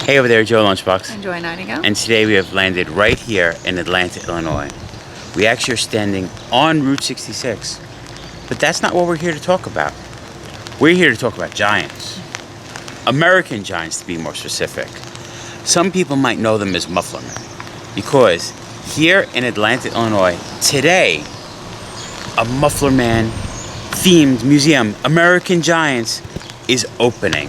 Hey over there, Joe Lunchbox. Enjoy Nightingale. And today we have landed right here in Atlanta, Illinois. We actually are standing on Route 66. But that's not what we're here to talk about. We're here to talk about giants. American giants, to be more specific. Some people might know them as Muffler Men, because here in Atlanta, Illinois, today, a Muffler Man themed museum, American Giants, is opening.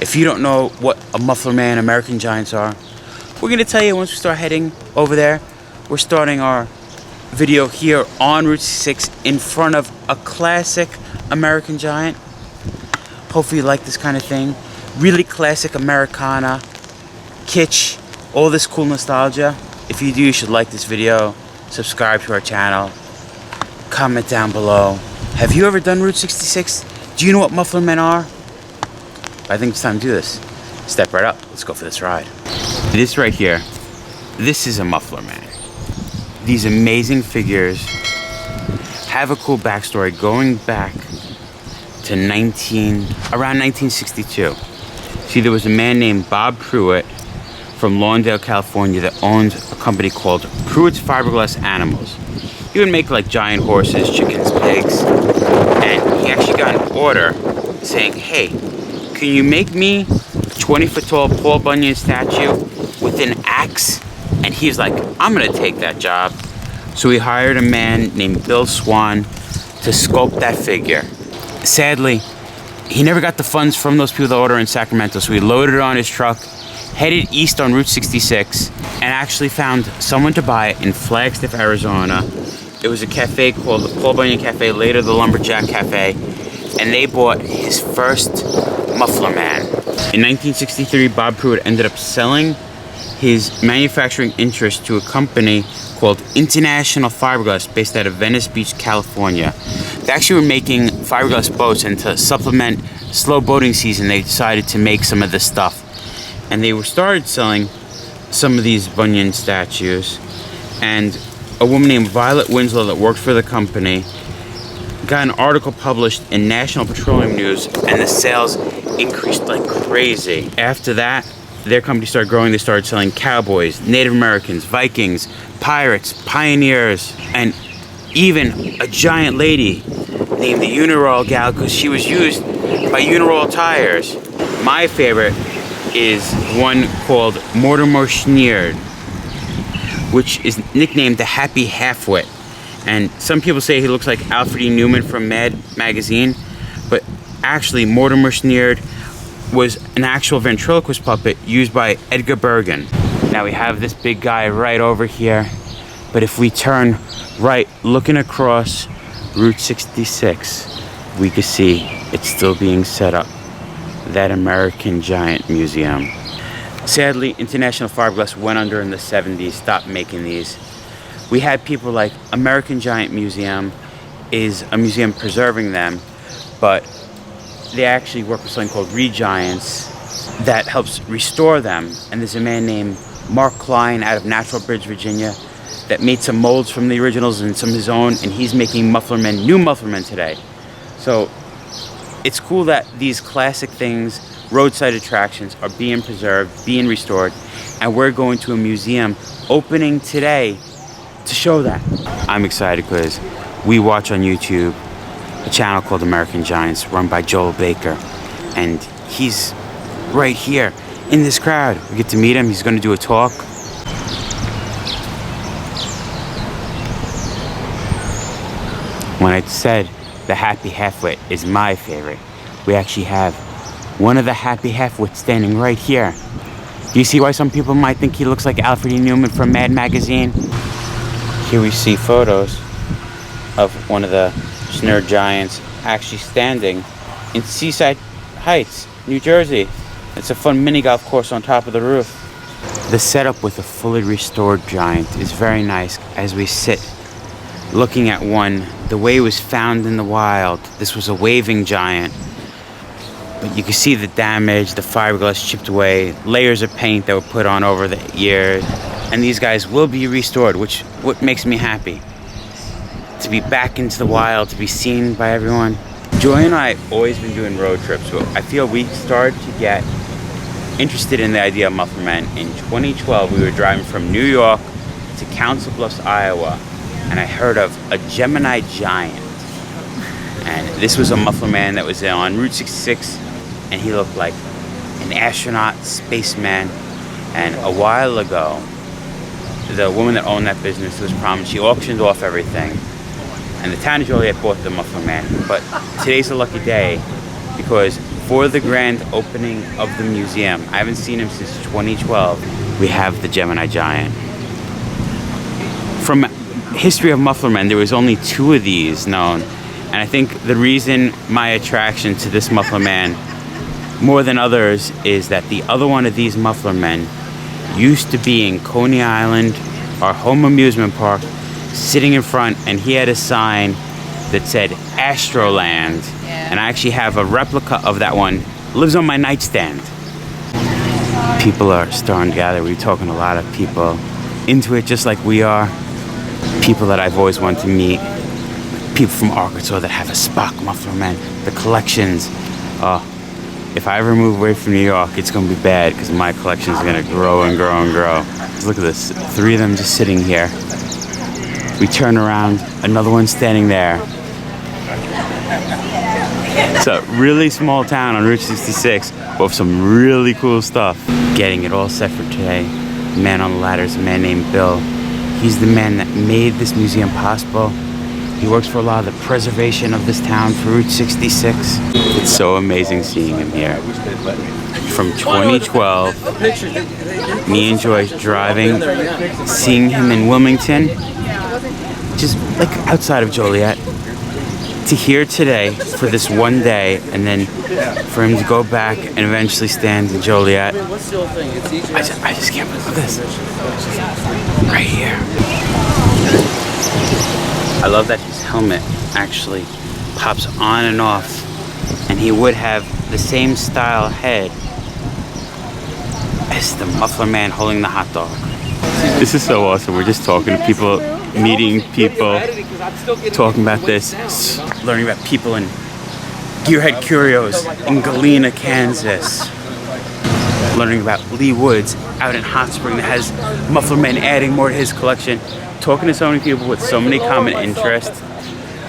If you don't know what a Muffler Man American Giants are, we're going to tell you once we start heading over there. We're starting our video here on Route 6 in front of a classic American Giant. Hopefully you like this kind of thing. Really classic Americana, kitsch, all this cool nostalgia. If you do, you should like this video, subscribe to our channel, comment down below. Have you ever done Route 66? Do you know what Muffler Men are? I think it's time to do this. Step right up. Let's go for this ride. This right here, this is a Muffler Man. These amazing figures have a cool backstory going back to around 1962. See, there was a man named Bob Pruitt from Lawndale, California that owned a company called Pruitt's Fiberglass Animals. He would make like giant horses, chickens, pigs, and he actually got an order saying, hey, can you make me a 20-foot tall Paul Bunyan statue with an axe? And he's like, I'm gonna take that job. So he hired a man named Bill Swan to sculpt that figure. Sadly, he never got the funds from those people that ordered in Sacramento, so he loaded it on his truck, headed east on Route 66, and actually found someone to buy it in Flagstaff, Arizona. It was a cafe called the Paul Bunyan Cafe, later the Lumberjack Cafe, and they bought his first Muffler Man. In 1963, Bob Pruitt ended up selling his manufacturing interest to a company called International Fiberglass, based out of Venice Beach, California. They actually were making fiberglass boats, and to supplement slow boating season, they decided to make some of this stuff. And they started selling some of these Bunyan statues, and a woman named Violet Winslow that worked for the company got an article published in National Petroleum News, and the sales increased like crazy. After that, their company started growing. They started selling cowboys, Native Americans, Vikings, pirates, pioneers, and even a giant lady named the Uniroyal Gal, because she was used by Uniroyal tires. My favorite is one called Mortimer Schneerd, which is nicknamed the Happy Halfwit. And some people say he looks like Alfred E. Newman from Mad magazine, but actually Mortimer Schneerd was an actual ventriloquist puppet used by Edgar Bergen. Now we have this big guy right over here, but if we turn right, looking across Route 66, we can see it's still being set up, that American Giant Museum. Sadly, International Fiberglass went under in the 70s, stopped making these. We had people like American Giant Museum is a museum preserving them, but they actually work with something called Regiants that helps restore them. And there's a man named Mark Klein out of Natural Bridge, Virginia, that made some molds from the originals and some of his own, and he's making Muffler Men, new Muffler Men today. So it's cool that these classic things, roadside attractions, are being preserved, being restored, and we're going to a museum opening today to show that. I'm excited because we watch on YouTube a channel called American Giants run by Joel Baker, and he's right here in this crowd. We get to meet him. He's going to do a talk. When I said the Happy Halfwit is my favorite, we actually have one of the Happy Halfwits standing right here. Do you see why some people might think he looks like Alfred E. Newman from Mad magazine? Here we see photos of one of the Schneerd Giants actually standing in Seaside Heights, New Jersey. It's a fun mini golf course on top of the roof. The setup with a fully restored giant is very nice as we sit looking at one the way it was found in the wild. This was a waving giant, but you can see the damage, the fiberglass chipped away, layers of paint that were put on over the years. And these guys will be restored, which what makes me happy. To be back into the wild, to be seen by everyone. Joy and I always been doing road trips, so I feel we started to get interested in the idea of Muffler Men. In 2012, we were driving from New York to Council Bluffs, Iowa, and I heard of a Gemini giant. And this was a Muffler Man that was on Route 66, and he looked like an astronaut, spaceman. And a while ago, the woman that owned that business was promised, she auctioned off everything, and the town of Joliet bought the Muffler Man. But today's a lucky day because for the grand opening of the museum, I haven't seen him since 2012, we have the Gemini giant. From history of Muffler Men, there was only 2 of these known, and I think the reason my attraction to this Muffler Man more than others is that the other one of these Muffler Men used to be in Coney Island, our home amusement park, sitting in front, and he had a sign that said Astroland. Yeah. And I actually have a replica of that one. It lives on my nightstand. People are starting to gather. We're talking a lot of people into it just like we are. People that I've always wanted to meet. People from Arkansas that have a Spock Muffler Man. The collections. If I ever move away from New York, it's going to be bad because my collection is going to grow and grow and grow. Look at this. 3 of them just sitting here. We turn around, another one standing there. It's a really small town on Route 66, but with some really cool stuff. Getting it all set for today. The man on the ladder is a man named Bill. He's the man that made this museum possible. He works for a lot of the preservation of this town for Route 66. It's so amazing seeing him here. From 2012, me and Joyce driving, seeing him in Wilmington, just like outside of Joliet, to here today for this one day, and then for him to go back and eventually stand in Joliet. I just can't believe this. Right here. I love that his helmet actually pops on and off, and he would have the same style head as the Muffler Man holding the hot dog. This is so awesome. We're just talking to people, meeting people, talking about this, learning about people in Gearhead Curios in Galena, Kansas. Learning about Lee Woods out in Hot Spring that has Muffler Men adding more to his collection. Talking to so many people with so many common interests.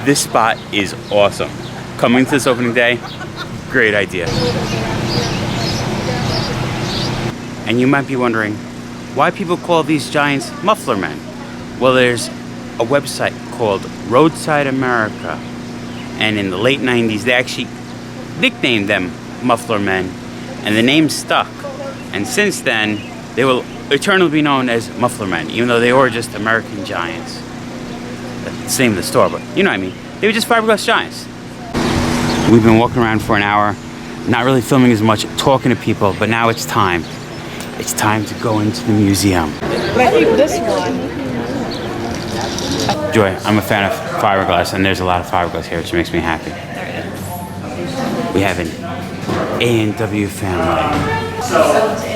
This spot is awesome. Coming to this opening day, great idea. And you might be wondering why people call these giants Muffler Men. Well, there's a website called Roadside America, and in the late 90s they actually nicknamed them Muffler Men, and the name stuck. And since then, they will eternally be known as Muffler Men, even though they were just American giants. That's the name of the store, but you know what I mean. They were just fiberglass giants. We've been walking around for an hour, not really filming as much, talking to people, but now it's time. It's time to go into the museum. But I keep this one. Joy, I'm a fan of fiberglass, and there's a lot of fiberglass here, which makes me happy. We have an A&W family,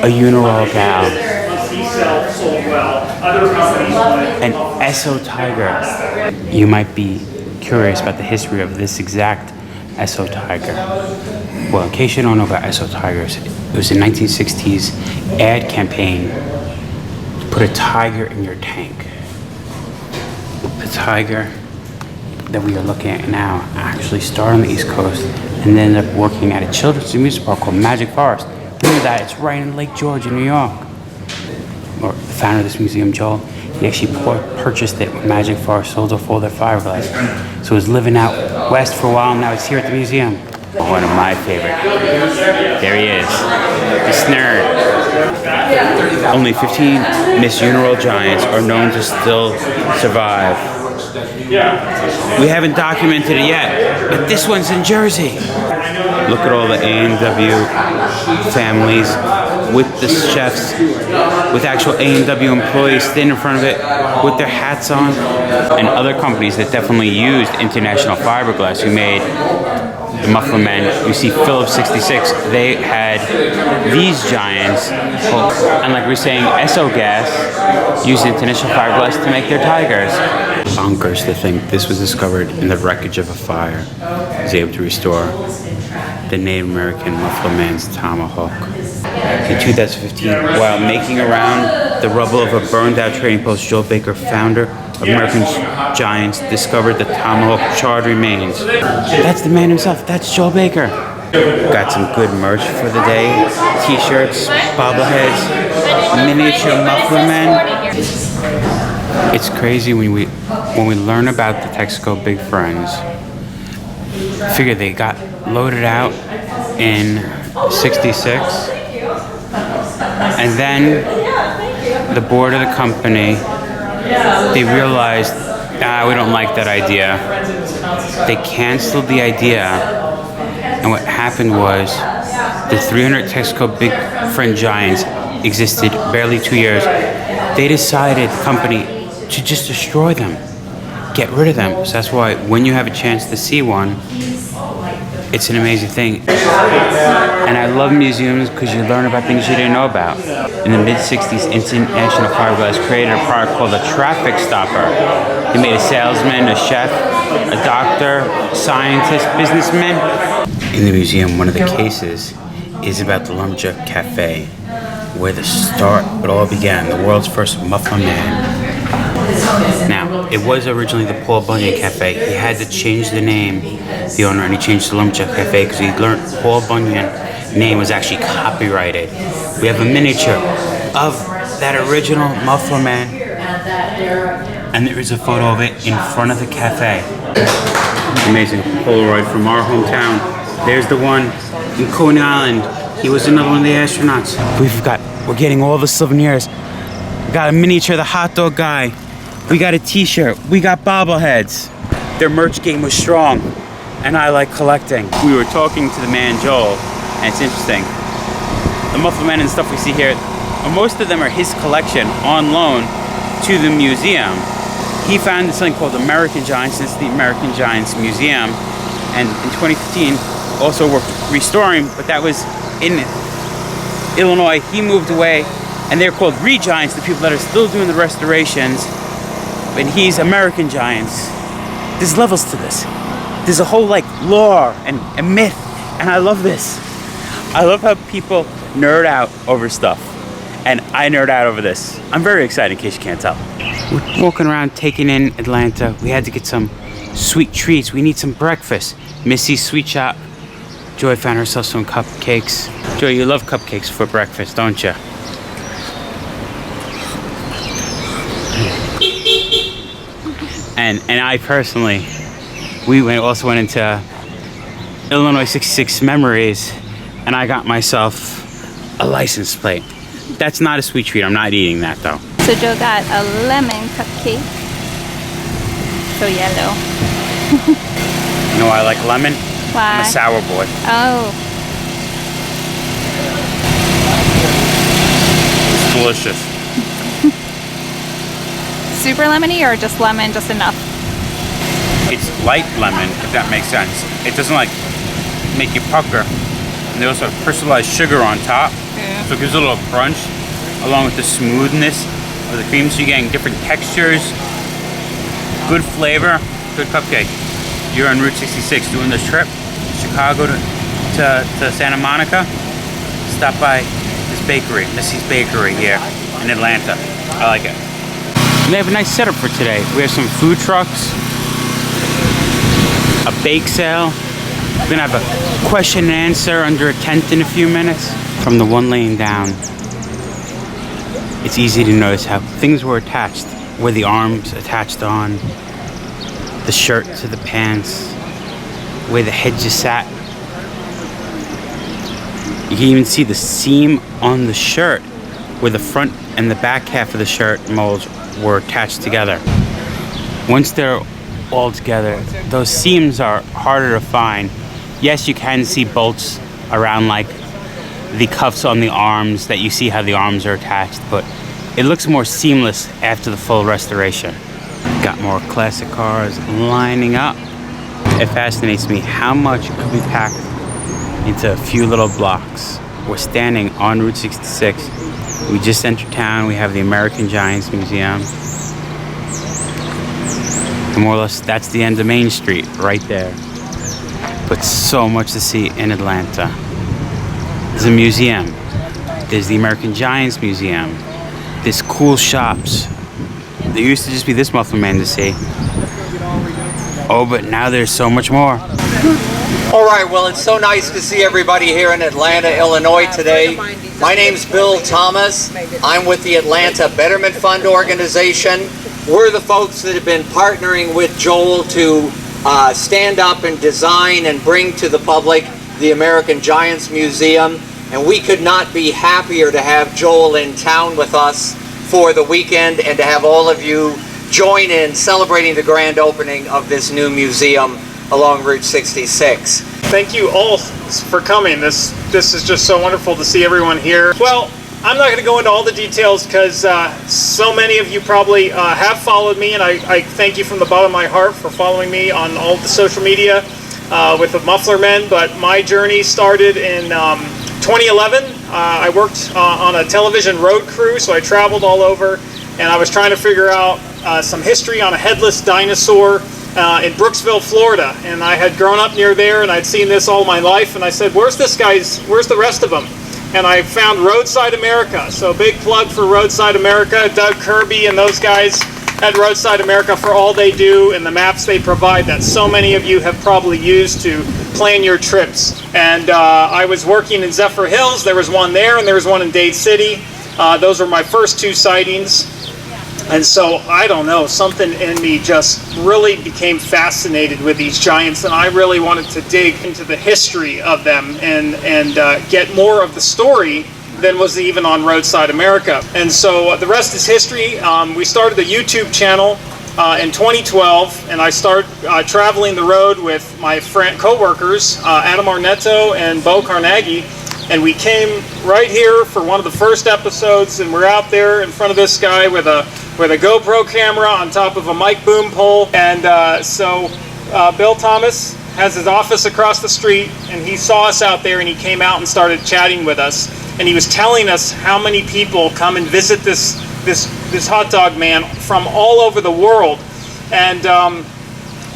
a Uniroyal gal, an Esso Tiger. You might be curious about the history of this exact Esso Tiger. Well, in case you don't know about Esso Tigers, it was a 1960s ad campaign to put a tiger in your tank. The tiger that we are looking at now actually started on the East Coast and then ended up working at a children's amusement park called Magic Forest. Look at that, it's right in Lake George in New York. Or the founder of this museum, Joel, he actually purchased it when Magic Forest sold off all their fiberglass. So it was living out west for a while, and now it's here at the museum. One of my favorite. There he is, this nerd. Only 15 Miss Uniroyal giants are known to still survive. We haven't documented it yet, but this one's in Jersey. Look at all the A&W families with the chefs, with actual A&W employees standing in front of it with their hats on, and other companies that definitely used international fiberglass who made the Muffler Men. You see Phillips 66, they had these giants, and like we were saying, Esso Gas used international fiberglass to make their tigers. Bonkers to think this was discovered in the wreckage of a fire. I was able to restore the Native American Muffler Man's tomahawk. In 2015, while making around the rubble of a burned-out trading post, Joel Baker, founder of American Giants, discovered the tomahawk charred remains. That's the man himself. That's Joel Baker. Got some good merch for the day. T-shirts, bobbleheads, miniature Muffler Men. It's crazy when we learn about the Texaco Big Friends. Figure they got loaded out in '66, and then the board of the company, they realized, we don't like that idea. They canceled the idea, and what happened was the 300 Texaco Big Friend Giants existed barely 2 years. They decided, the company, to just destroy them, get rid of them. So that's why when you have a chance to see one, it's an amazing thing. And I love museums because you learn about things you didn't know about. In the mid-60s, International Fiberglass created a product called a traffic stopper. They made a salesman, a chef, a doctor, scientist, businessman. In the museum, one of the cases is about the Lumberjack Cafe, where the start it all began, the world's first Muffler Man. Now, it was originally the Paul Bunyan Cafe. He had to change the name, the owner, and he changed to Lumberjack Cafe because he learned Paul Bunyan's name was actually copyrighted. We have a miniature of that original Muffler Man, and there is a photo of it in front of the cafe. Amazing Polaroid from our hometown. There's the one in Coney Island. He was another one of the astronauts. We're getting all the souvenirs. We got a miniature of the hot dog guy. We got a t-shirt. We got bobbleheads. Their merch game was strong, and I like collecting. We were talking to the man Joel, and it's interesting. The Muffler Men and stuff we see here, most of them are his collection on loan to the museum. He founded something called American Giants, and it's the American Giants Museum. And in 2015, also worked restoring, but that was in Illinois. He moved away, and they're called Re-Giants, the people that are still doing the restorations. And he's American Giants. There's levels to this. There's a whole like lore and myth, and I love this. I love how people nerd out over stuff, and I nerd out over this. I'm very excited, in case you can't tell. We're walking around taking in Atlanta. We had to get some sweet treats. We need some breakfast. Missy's Sweet Shop. Joy found herself some cupcakes. Joy, you love cupcakes for breakfast, don't you? And I personally, we also went into Illinois 66 Memories, and I got myself a license plate. That's not a sweet treat. I'm not eating that though. So Joe got a lemon cupcake. So yellow. You know why I like lemon? Why? I'm a sour boy. Oh. It's delicious. Super lemony or just lemon, just enough? It's light lemon, if that makes sense. It doesn't like make you pucker. And they also have crystallized sugar on top. Yeah. So it gives a little crunch along with the smoothness of the cream. So you're getting different textures, good flavor, good cupcake. You're on Route 66 doing this trip, Chicago to Santa Monica. Stop by this bakery, Missy's Bakery here in Atlanta. I like it. And they have a nice setup for today. We have some food trucks, a bake sale. We're gonna have a question and answer under a tent in a few minutes. From the one lane down, it's easy to notice how things were attached, where the arms attached on, the shirt to the pants, where the head just sat. You can even see the seam on the shirt, where the front and the back half of the shirt molds were attached together. Once they're all together, those seams are harder to find. Yes, you can see bolts around like the cuffs on the arms that you see how the arms are attached, but it looks more seamless after the full restoration. Got more classic cars lining up. It fascinates me how much could be packed into a few little blocks. We're standing on Route 66. We just entered town. We have the American Giants Museum. And more or less, that's the end of Main Street, right there. But so much to see in Atlanta. There's a museum, is the American Giants Museum. This cool shops. There used to just be this Muffler Man to see. Oh, but now there's so much more. All right, well, it's so nice to see everybody here in Atlanta, Illinois today. My name's Bill Thomas. I'm with the Atlanta Betterment Fund organization. We're the folks that have been partnering with Joel to stand up and design and bring to the public the American Giants Museum. And we could not be happier to have Joel in town with us for the weekend and to have all of you join in celebrating the grand opening of this new museum along Route 66. Thank you all for coming. This is just so wonderful to see everyone here. Well, I'm not going to go into all the details because so many of you probably have followed me, and I thank you from the bottom of my heart for following me on all the social media with the Muffler Men. But my journey started in 2011. I worked on a television road crew, so I traveled all over, and I was trying to figure out some history on a headless dinosaur in Brooksville, Florida. And I had grown up near there, and I'd seen this all my life, and I said, where's the rest of them? And I found Roadside America. So big plug for Roadside America, Doug Kirby and those guys at Roadside America for all they do and the maps they provide that so many of you have probably used to plan your trips. And I was working in Zephyr Hills. There was one there and there was one in Dade City. Those were my first two sightings. And so, I don't know, something in me just really became fascinated with these giants, and I really wanted to dig into the history of them and get more of the story than was even on Roadside America. And so the rest is history. We started a YouTube channel in 2012, and I started traveling the road with my co-workers, Adam Arnetto and Bo Carnegie. And we came right here for one of the first episodes, and we're out there in front of this guy with a GoPro camera on top of a mic boom pole. And so Bill Thomas has his office across the street, and he saw us out there, and he came out and started chatting with us. And he was telling us how many people come and visit this hot dog man from all over the world. And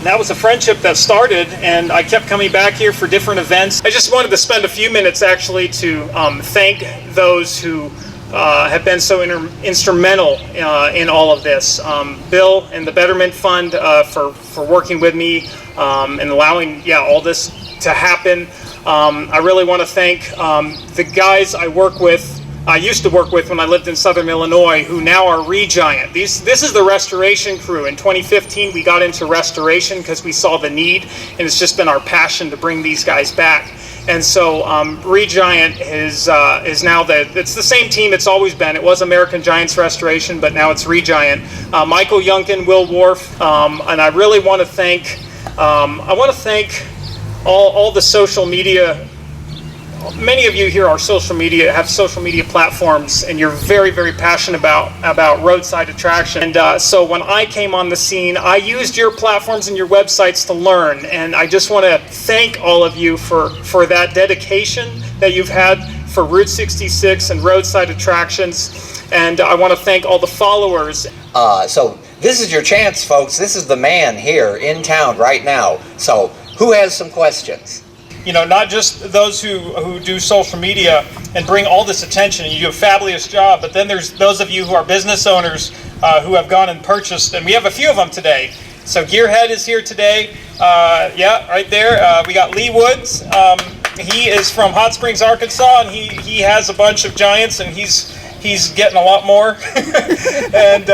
that was a friendship that started, and I kept coming back here for different events. I just wanted to spend a few minutes actually to thank those who have been so instrumental in all of this. Bill and the Betterment Fund for working with me and allowing all this to happen. I really want to thank the guys I used to work with when I lived in Southern Illinois, who now are Regiant. This is the restoration crew. In 2015, we got into restoration because we saw the need, and it's just been our passion to bring these guys back. And so Regiant is now it's the same team it's always been. It was American Giants Restoration, but now it's Regiant. Michael Yunkin, Will Worf, and I really want to thank all the social media. Many of you here have social media platforms, and you're very, very passionate about roadside attraction. And so when I came on the scene, I used your platforms and your websites to learn. And I just want to thank all of you for that dedication that you've had for Route 66 and roadside attractions. And I want to thank all the followers. So this is your chance, folks. This is the man here in town right now. So who has some questions? You know, not just those who do social media and bring all this attention, and you do a fabulous job, but then there's those of you who are business owners who have gone and purchased, and we have a few of them today. So Gearhead is here today. Right there. We got Lee Woods. He is from Hot Springs, Arkansas, and he has a bunch of giants, and he's getting a lot more. And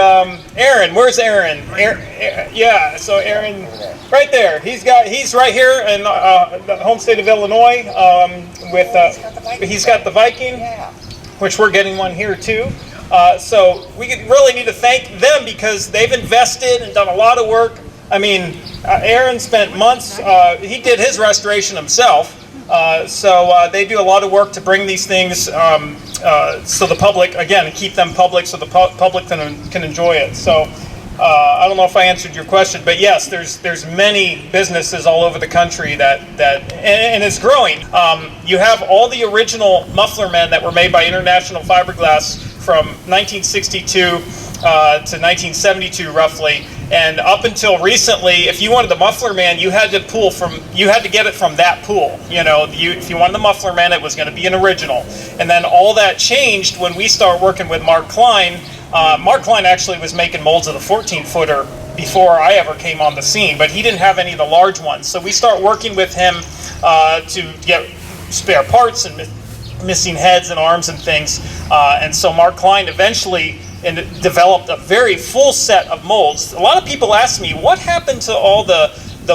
Aaron, where's Aaron? So Aaron, right there. He's right here in the home state of Illinois. He's got the Viking, which we're getting one here too. So we really need to thank them because they've invested and done a lot of work. I mean, Aaron spent months. He did his restoration himself. So they do a lot of work to bring these things so the public, again, keep them public so the public can enjoy it. So I don't know if I answered your question, but yes, there's many businesses all over the country and it's growing. You have all the original Muffler Men that were made by International Fiberglass from 1962 to 1972 roughly, And up until recently, if you wanted the Muffler Man, you had to get it from that pool. You know, if you wanted the Muffler Man, it was going to be an original. And then all that changed when we started working with Mark Klein. Mark Klein actually was making molds of the 14-footer before I ever came on the scene, but he didn't have any of the large ones. So we start working with him to get spare parts and missing heads and arms and things. And so Mark Klein eventually developed a very full set of molds. A lot of people ask me, what happened to all the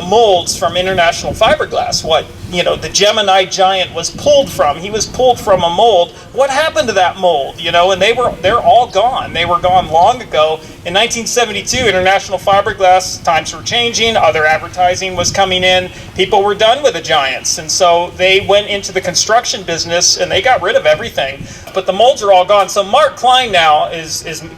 molds from International Fiberglass? What, you know, the Gemini Giant was pulled from. He was pulled from a mold. What happened to that mold? You know, and they're all gone. They were gone long ago. In 1972, International Fiberglass, times were changing, other advertising was coming in, people were done with the Giants, and so they went into the construction business and they got rid of everything. But the molds are all gone. So Mark Klein now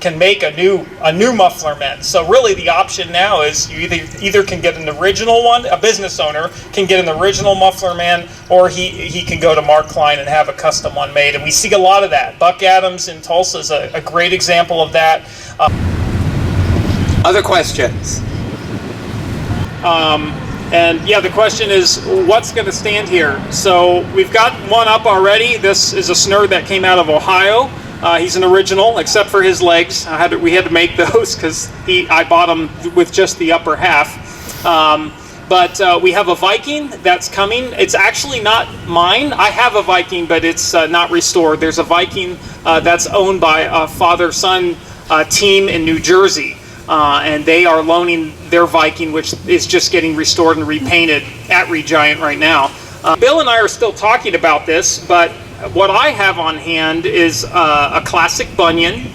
can make a new Muffler Men. So really the option now is you either can get an original one, a business owner can get an original Muffler Man, or he can go to Mark Klein and have a custom one made. And we see a lot of that. Buck Adams in Tulsa is a great example of that. Other questions? And yeah, the question is, what's going to stand here? So we've got one up already. This is a snurd that came out of Ohio. He's an original, except for his legs. We had to make those because I bought them with just the upper half. But we have a Viking that's coming. It's actually not mine. I have a Viking, but it's not restored. There's a Viking that's owned by a father-son team in New Jersey. And they are loaning their Viking, which is just getting restored and repainted at Regiant right now. Bill and I are still talking about this, but what I have on hand is a classic Bunyan,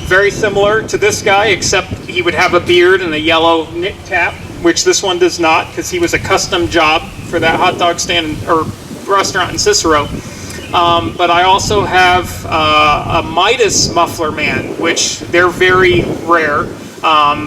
very similar to this guy, except he would have a beard and a yellow knit cap, which this one does not, because he was a custom job for that hot dog stand or restaurant in Cicero. But I also have a Midas Muffler Man, which they're very rare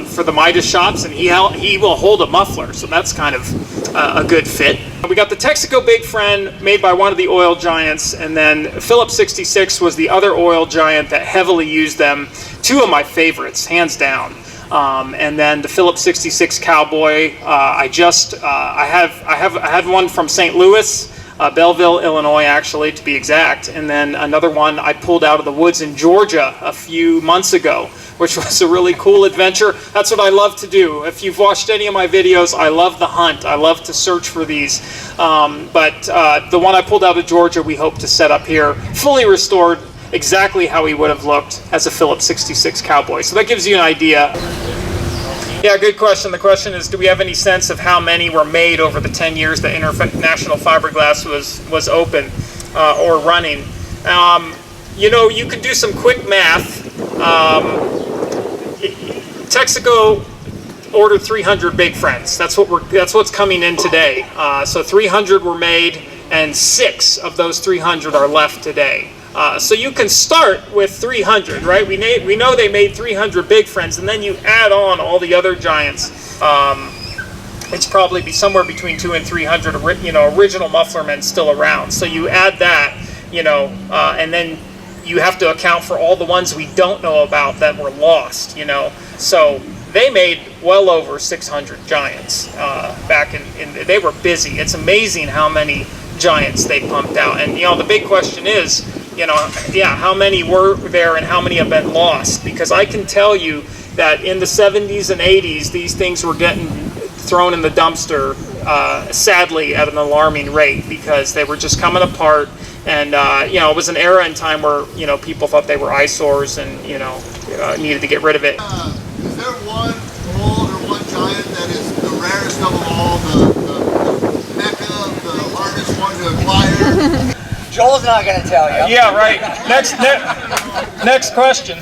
for the Midas shops, and he will hold a muffler, so that's kind of a good fit. We got the Texaco Big Friend, made by one of the oil giants, and then Phillips 66 was the other oil giant that heavily used them. Two of my favorites, hands down. And then the Phillips 66 Cowboy. I had one from St. Louis. Belleville, Illinois, actually, to be exact. And then another one I pulled out of the woods in Georgia a few months ago, which was a really cool adventure. That's what I love to do. If you've watched any of my videos, I love the hunt. I love to search for these. But the one I pulled out of Georgia, we hope to set up here, fully restored, exactly how he would have looked as a Phillips 66 Cowboy. So that gives you an idea. Yeah, good question. The question is, do we have any sense of how many were made over the 10 years that International Fiberglass was open or running? You know, you could do some quick math. Texaco ordered 300 Big Friends. That's what's coming in today. So 300 were made, and 6 of those 300 are left today. So you can start with 300, right? We know they made 300 Big Friends, and then you add on all the other giants. It's probably be somewhere between 200 and 300, original Muffler Men still around. So you add that, and then you have to account for all the ones we don't know about that were lost, So they made well over 600 giants back in. They were busy. It's amazing how many giants they pumped out. And the big question is, how many were there and how many have been lost? Because I can tell you that in the 70s and 80s, these things were getting thrown in the dumpster, sadly, at an alarming rate, because they were just coming apart. And, it was an era in time where, people thought they were eyesores and, needed to get rid of it. Is there one mold or one giant that is the rarest of them all, the mecca, the hardest one to acquire? Joel's not going to tell you. Yeah, right. Next question.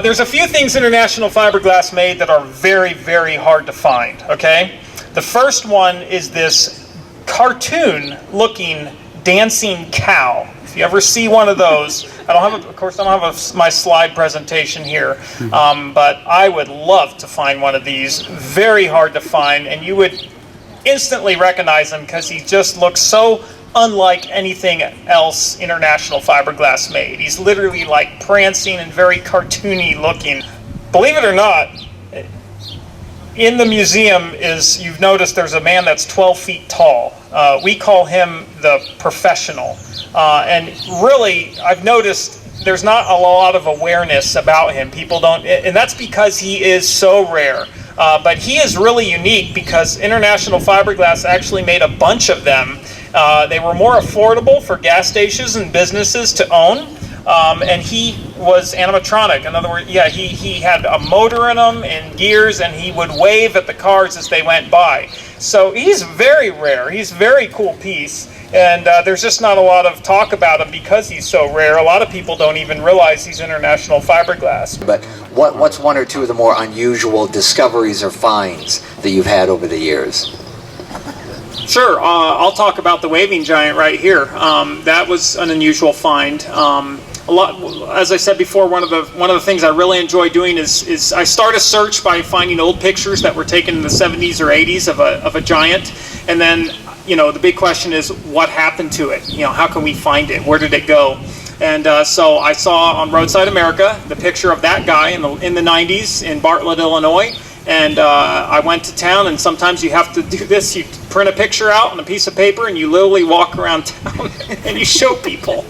There's a few things International Fiberglass made that are very, very hard to find, okay? The first one is this cartoon-looking dancing cow. If you ever see one of those, I don't have my slide presentation here, but I would love to find one of these. Very hard to find, and you would instantly recognize him because he just looks so unlike anything else International Fiberglass made. He's literally like prancing and very cartoony looking. Believe it or not, in the museum is, you've noticed there's a man that's 12 feet tall. We call him the professional. And really, I've noticed there's not a lot of awareness about him. People don't, and that's because he is so rare. But he is really unique because International Fiberglass actually made a bunch of them. They were more affordable for gas stations and businesses to own. And he was animatronic. In other words, yeah, he had a motor in him and gears, and he would wave at the cars as they went by. So he's very rare. He's a very cool piece. And there's just not a lot of talk about him because he's so rare. A lot of people don't even realize he's International Fiberglass. But what's one or two of the more unusual discoveries or finds that you've had over the years? Sure, I'll talk about the waving giant right here. That was an unusual find. A lot, as I said before, one of the things I really enjoy doing is I start a search by finding old pictures that were taken in the 70s or 80s of a giant, and then, you know, the big question is what happened to it? You know, how can we find it? Where did it go? And so I saw on Roadside America the picture of that guy in the 90s in Bartlett, Illinois. And I went to town, and sometimes you have to do this. You print a picture out on a piece of paper, and you literally walk around town and you show people.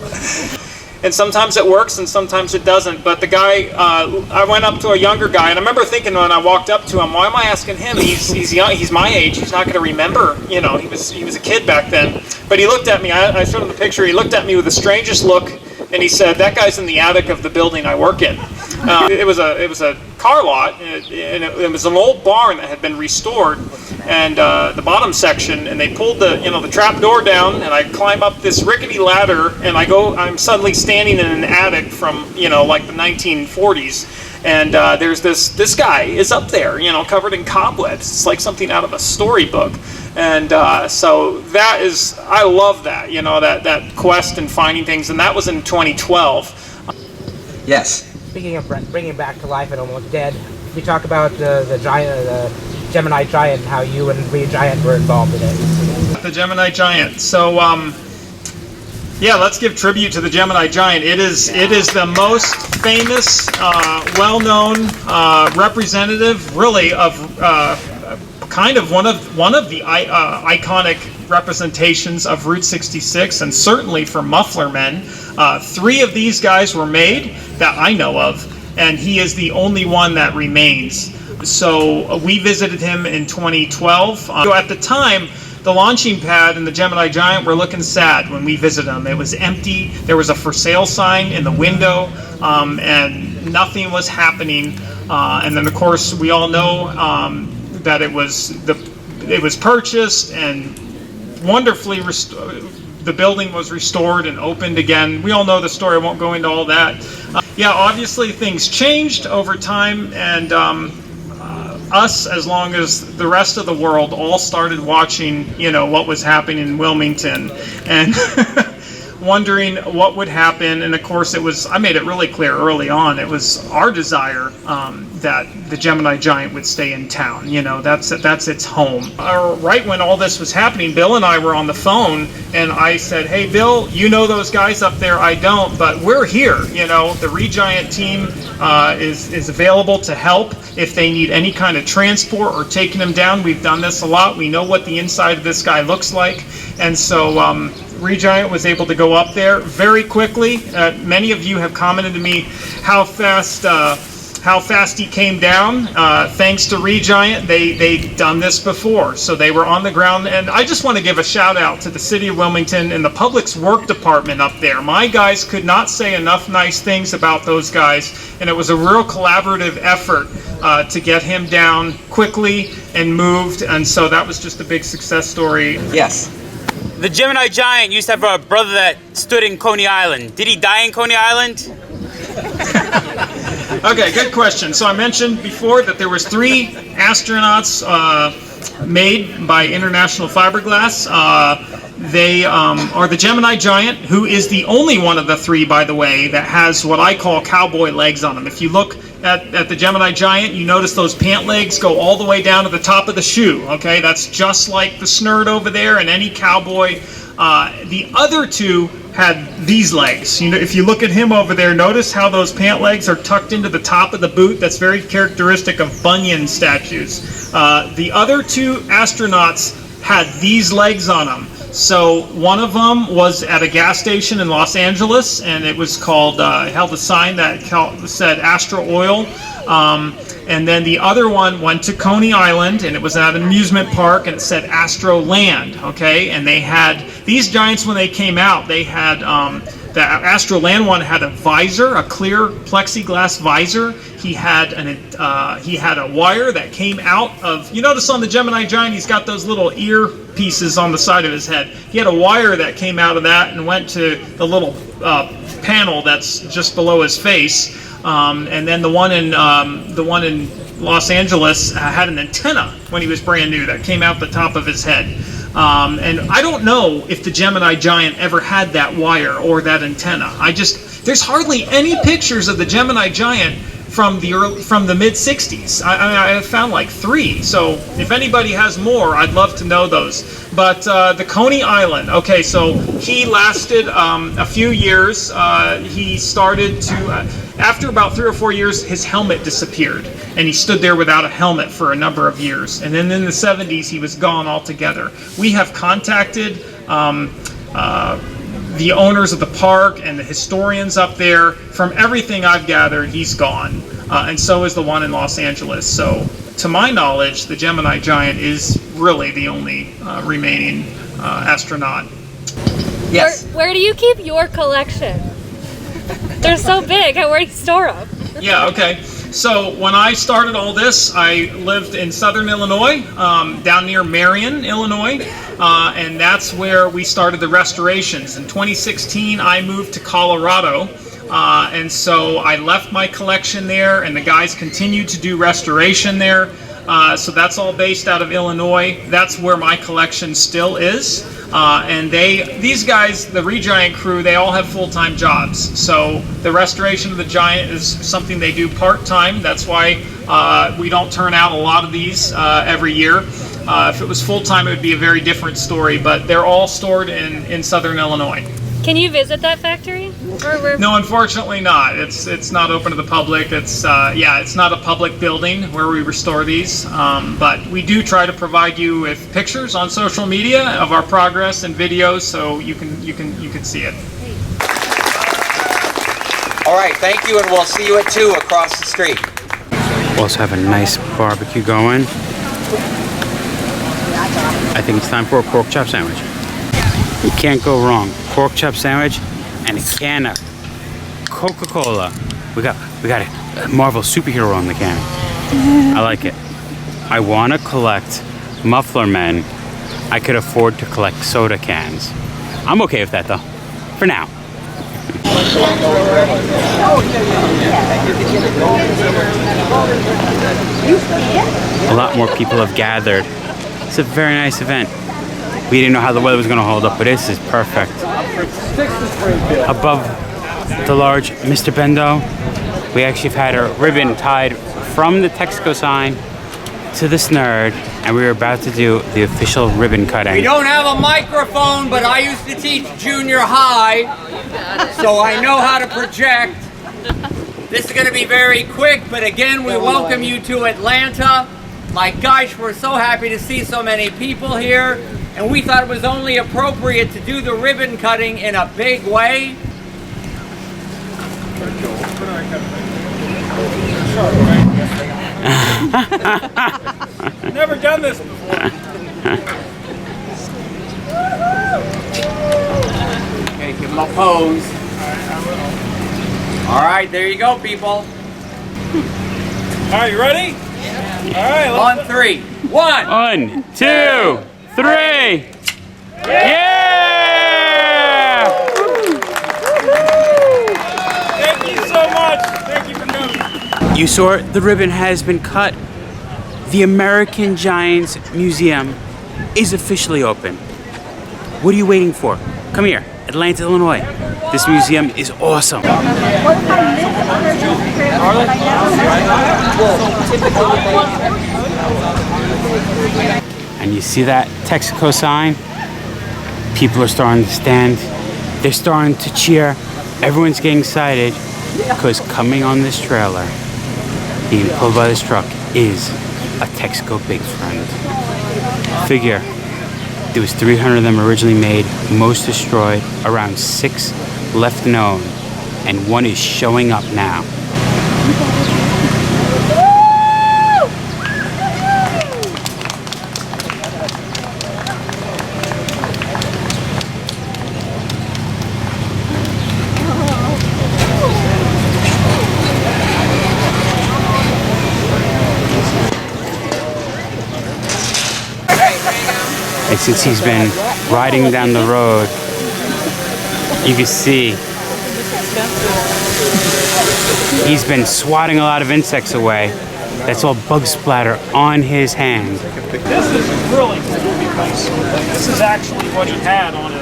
And sometimes it works, and sometimes it doesn't. But the guy, I went up to a younger guy, and I remember thinking when I walked up to him, why am I asking him? He's young, he's my age, he's not going to remember. You know, he was a kid back then. But he looked at me. I showed him the picture. He looked at me with the strangest look, and he said, "That guy's in the attic of the building I work in." It was a car lot, and it was an old barn that had been restored, and the bottom section, and they pulled the trap door down, and I climb up this rickety ladder, and I'm suddenly standing in an attic from like the 1940s, and there's this guy is up there, covered in cobwebs. It's like something out of a storybook. And so that is, I love that, that quest and finding things, and that was in 2012. Yes. Speaking of bringing back to life an almost dead, we talk about the giant, the Gemini Giant, how you and Reed Giant were involved in it. The Gemini Giant. So, yeah, let's give tribute to the Gemini Giant. It is the most famous, well-known representative, really, of kind of one of the iconic representations of Route 66, and certainly for Muffler Men. 3 of these guys were made that I know of, and he is the only one that remains. So we visited him in 2012. So at the time, the launching pad and the Gemini Giant were looking sad when we visited him. It was empty. There was a for sale sign in the window, and nothing was happening. And then, of course, we all know that it was purchased and wonderfully the building was restored and opened again. We all know the story. I won't go into all that. Yeah, obviously things changed over time, and us, as long as the rest of the world, all started watching, what was happening in Wilmington and wondering what would happen. And of course, I made it really clear early on, it was our desire that the Gemini Giant would stay in town. That's its home. Right when all this was happening, Bill and I were on the phone, and I said, "Hey, Bill, you know those guys up there? I don't, but we're here. The Re-Giant team is available to help if they need any kind of transport or taking them down. We've done this a lot. We know what the inside of this guy looks like." And so Re-Giant was able to go up there very quickly. Many of you have commented to me how fast he came down. Thanks to Re-Giant, they'd done this before, so they were on the ground. And I just want to give a shout out to the City of Wilmington and the Public Works Department up there. My guys could not say enough nice things about those guys, and it was a real collaborative effort to get him down quickly and moved, and so that was just a big success story. Yes. The Gemini Giant used to have a brother that stood in Coney Island. Did he die in Coney Island? Okay, good question. So I mentioned before that there was 3 astronauts made by International Fiberglass. They are the Gemini Giant, who is the only one of the 3, by the way, that has what I call cowboy legs on him. If you look at the Gemini Giant, you notice those pant legs go all the way down to the top of the shoe. Okay, that's just like the snerd over there and any cowboy. The other 2 had these legs. You know, if you look at him over there, notice how those pant legs are tucked into the top of the boot. That's very characteristic of Bunyan statues. The other two astronauts had these legs on them. So one of them was at a gas station in Los Angeles, and it was called, held a sign that said Astro Oil. And then the other one went to Coney Island, and it was at an amusement park, and it said Astro Land, okay? And they had, these giants when they came out, they had, the Astro Land one had a visor, a clear plexiglass visor. He had a wire that came out of, you notice on the Gemini Giant, he's got those little ear pieces on the side of his head. He had a wire that came out of that and went to the little panel that's just below his face. And then the one in Los Angeles had an antenna when he was brand new that came out the top of his head. And I don't know if the Gemini Giant ever had that wire or that antenna. There's hardly any pictures of the Gemini Giant from the mid 60s. I found like 3. So if anybody has more, I'd love to know those. But the Coney Island, okay, so he lasted a few years. He started to, after about 3 or 4 years, his helmet disappeared. And he stood there without a helmet for a number of years. And then in the 70s, he was gone altogether. We have contacted the owners of the park and the historians up there. From everything I've gathered, he's gone. And so is the one in Los Angeles. So to my knowledge, the Gemini Giant is really the only remaining astronaut. Yes. Where do you keep your collection? They're so big. Where do you store them? Yeah, okay. So when I started all this, I lived in southern Illinois, down near Marion, Illinois, and that's where we started the restorations. In 2016, I moved to Colorado, and so I left my collection there, and the guys continued to do restoration there. So that's all based out of Illinois. That's where my collection still is. And these guys, the Regiant crew, they all have full-time jobs. So the restoration of the Giant is something they do part-time. That's why we don't turn out a lot of these every year. If it was full-time, it would be a very different story. But they're all stored in southern Illinois. Can you visit that factory? No, unfortunately not. It's not open to the public. It's not a public building where we restore these. But we do try to provide you with pictures on social media of our progress and videos, so you can see it. All right, thank you, and we'll see you at 2 across the street. We also have a nice barbecue going. I think it's time for a pork chop sandwich. You can't go wrong. Pork chop sandwich and a can of Coca-Cola. We got a Marvel superhero on the can. I like it. I want to collect Muffler Men. I could afford to collect soda cans. I'm okay with that though, for now. A lot more people have gathered. It's a very nice event. We didn't know how the weather was going to hold up, but this is perfect. Above the large Mr. Bendo, we actually have had a ribbon tied from the Texaco sign to the snurd, and we were about to do the official ribbon cutting. We don't have a microphone, but I used to teach junior high, so I know how to project. This is going to be very quick, but again, we welcome you to Atlanta. My gosh, we're so happy to see so many people here. And we thought it was only appropriate to do the ribbon cutting in a big way. Never done this before. Okay, give them a pose. All right, there you go, people. All right, you ready? All right, on 3. 1. 1, 2, 3. Yeah! Thank you so much. Thank you for coming. You saw it, the ribbon has been cut. The American Giants Museum is officially open. What are you waiting for? Come here, Atlanta, Illinois. This museum is awesome. And you see that Texaco sign? People are starting to stand They're starting to cheer. Everyone's getting excited because coming on this trailer, being pulled by this truck, is a Texaco Big Friend. Figure, there was 300 of them originally made, most destroyed, around 6 left known, and one is showing up now. And since he's been riding down the road, you can see he's been swatting a lot of insects away. That's all bug splatter on his hand. This is really cool because this is actually what he had on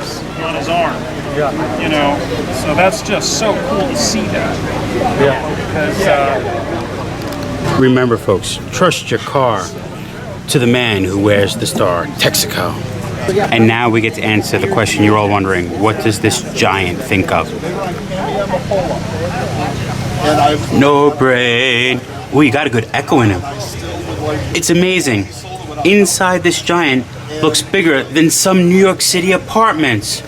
his arm. Yeah. You know, so that's just so cool to see that. Yeah. Because remember, folks, trust your car to the man who wears the star, Texaco. And now we get to answer the question you're all wondering. What does this giant think of? No brain. Oh, you got a good echo in him. It's amazing. Inside this giant looks bigger than some New York City apartments.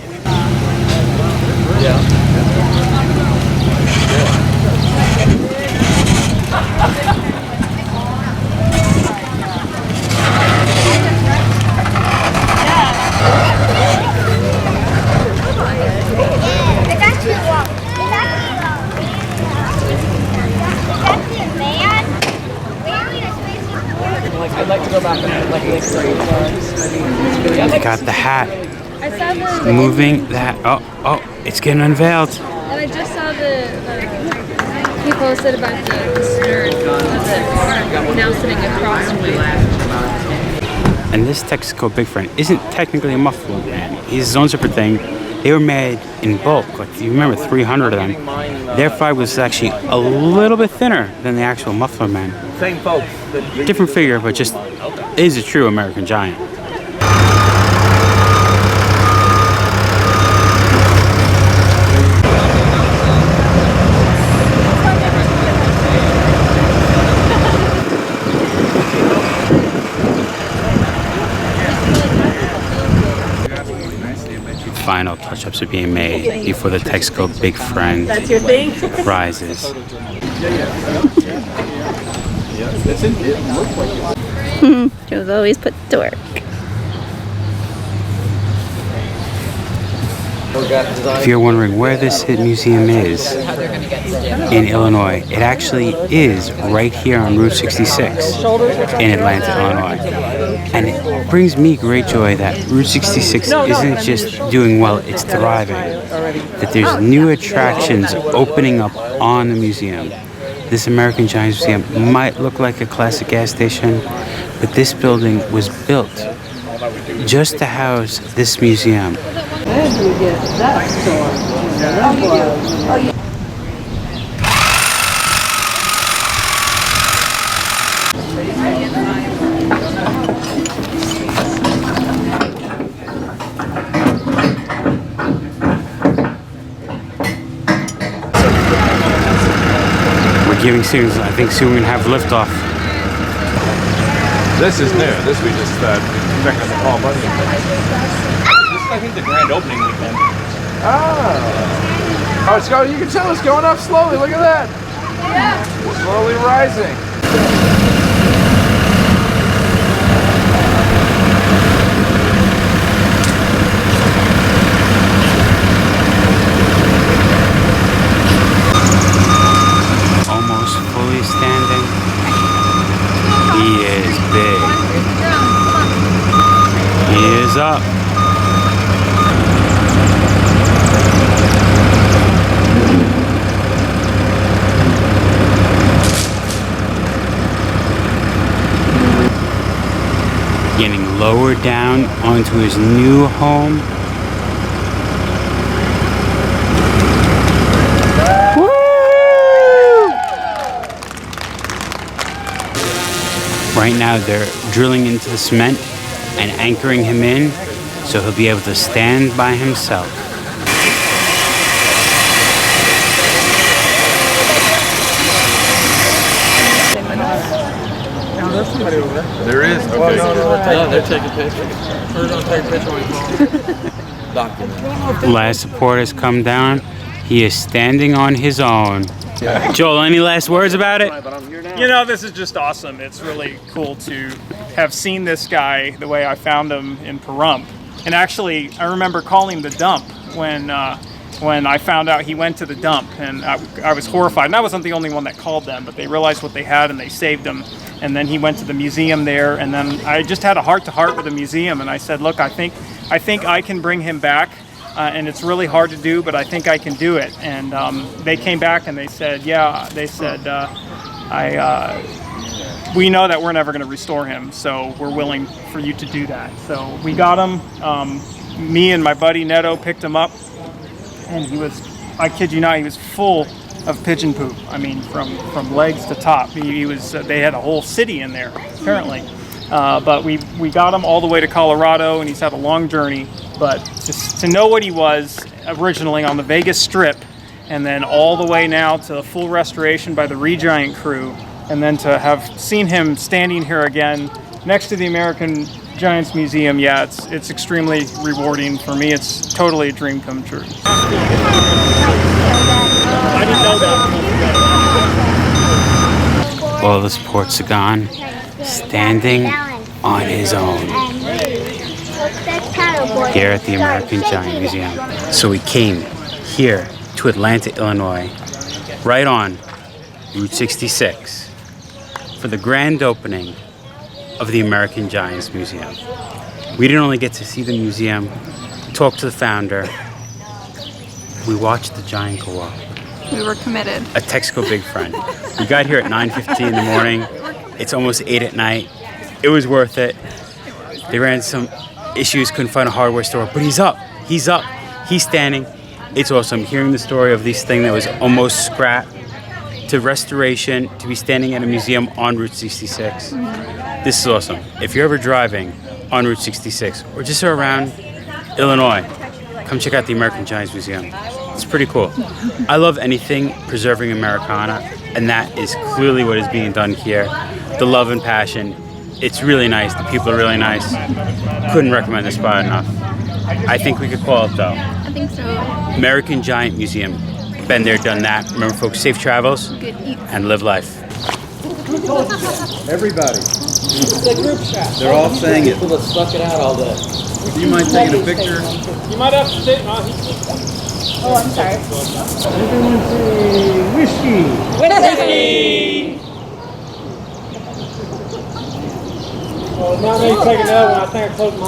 They got the hat. I saw the Moving that. Oh, it's getting unveiled. And I just saw the he posted about the nerd now sitting across from me. And this Texaco Big Friend isn't technically a Muffler Man. He's his own separate thing. They were made in bulk. Like, you remember 300 of them. Their fiber was actually a little bit thinner than the actual Muffler Man. Same folks. Different figure, but just is a true American giant. Final touch-ups are being made before the Texaco Big Friend rises. Joe's always put to work. If you're wondering where this museum is in Illinois, it actually is right here on Route 66 in Atlanta, Illinois. And it brings me great joy that Route 66 isn't just doing well, it's thriving. That there's new attractions opening up on the museum. This American Giant Museum might look like a classic gas station, but this building was built just to house this museum. We're giving signals. I think soon we're gonna have liftoff. This is new. This we just checking the call money. This is, I think, the grand opening weekend. Oh, it's going. You can tell it's going up slowly. Look at that. Yeah. Slowly rising. Almost fully standing. He is big. He is up. Getting lowered down onto his new home. Right now they're drilling into the cement and anchoring him in so he'll be able to stand by himself. There is? Okay. Well, no, they're taking pictures. We're going to take a picture with you. Document. Last support has come down. He is standing on his own. Joel, any last words about it? You know, this is just awesome. It's really cool to have seen this guy the way I found him in Pahrump. And actually, I remember calling the dump when I found out he went to the dump, and I was horrified. And I wasn't the only one that called them, but they realized what they had and they saved him. And then he went to the museum there, and then I just had a heart-to-heart with the museum, and I said, look, I think I can bring him back. And it's really hard to do, but I think I can do it. And they came back and they said, yeah, they said, we know that we're never going to restore him, so we're willing for you to do that. So we got him. Me and my buddy Neto picked him up, and he was, I kid you not, he was full of pigeon poop. I mean, from legs to top. He was. They had a whole city in there, apparently. But we got him all the way to Colorado, and he's had a long journey. But just to know what he was originally on the Vegas Strip, and then all the way now to full restoration by the Re-Giant crew, and then to have seen him standing here again next to the American Giants Museum, yeah, it's extremely rewarding for me. It's totally a dream come true. I didn't know that. All the supports are gone, standing on his own here at the American Giant Museum. So we came here to Atlanta, Illinois, right on Route 66 for the grand opening of the American Giants Museum. We didn't only get to see the museum, talk to the founder, we watched the giant go up. We were committed. A Texaco Big Friend. We got here at 9:15 in the morning. It's almost 8 at night. It was worth it. They ran some issues, couldn't find a hardware store, but he's up, he's standing. It's awesome hearing the story of this thing that was almost scrapped to restoration, to be standing at a museum on Route 66. This is awesome. If you're ever driving on Route 66 or just around Illinois, come check out the American Giants Museum. It's pretty cool. I love anything preserving Americana, and that is clearly what is being done here. The love and passion. It's really nice. The people are really nice. Couldn't recommend this spot enough. I think we could call it though. I think so. American Giant Museum. Been there, done that. Remember, folks, safe travels Good eats. and live life. Everybody. It's a group shot. They're all saying it. People that stuck it out all day. Do you mind taking a picture? You might have to sit. Oh, I'm sorry. Whiskey. Well, now that you take another one, I think I closed my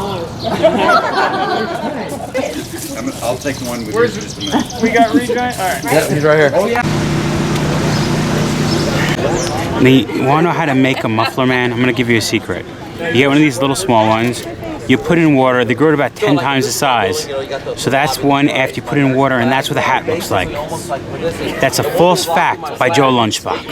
eyes. I'll take one with you in just a minute. We got Re-Giant? All right. Yeah, he's right here. Oh, yeah. You want to know how to make a Muffler Man? I'm going to give you a secret. You get one of these little small ones. You put in water. They grow to about 10 times the size. So that's one after you put in water, and that's what the hat looks like. That's a false fact by Joe Lunchbox.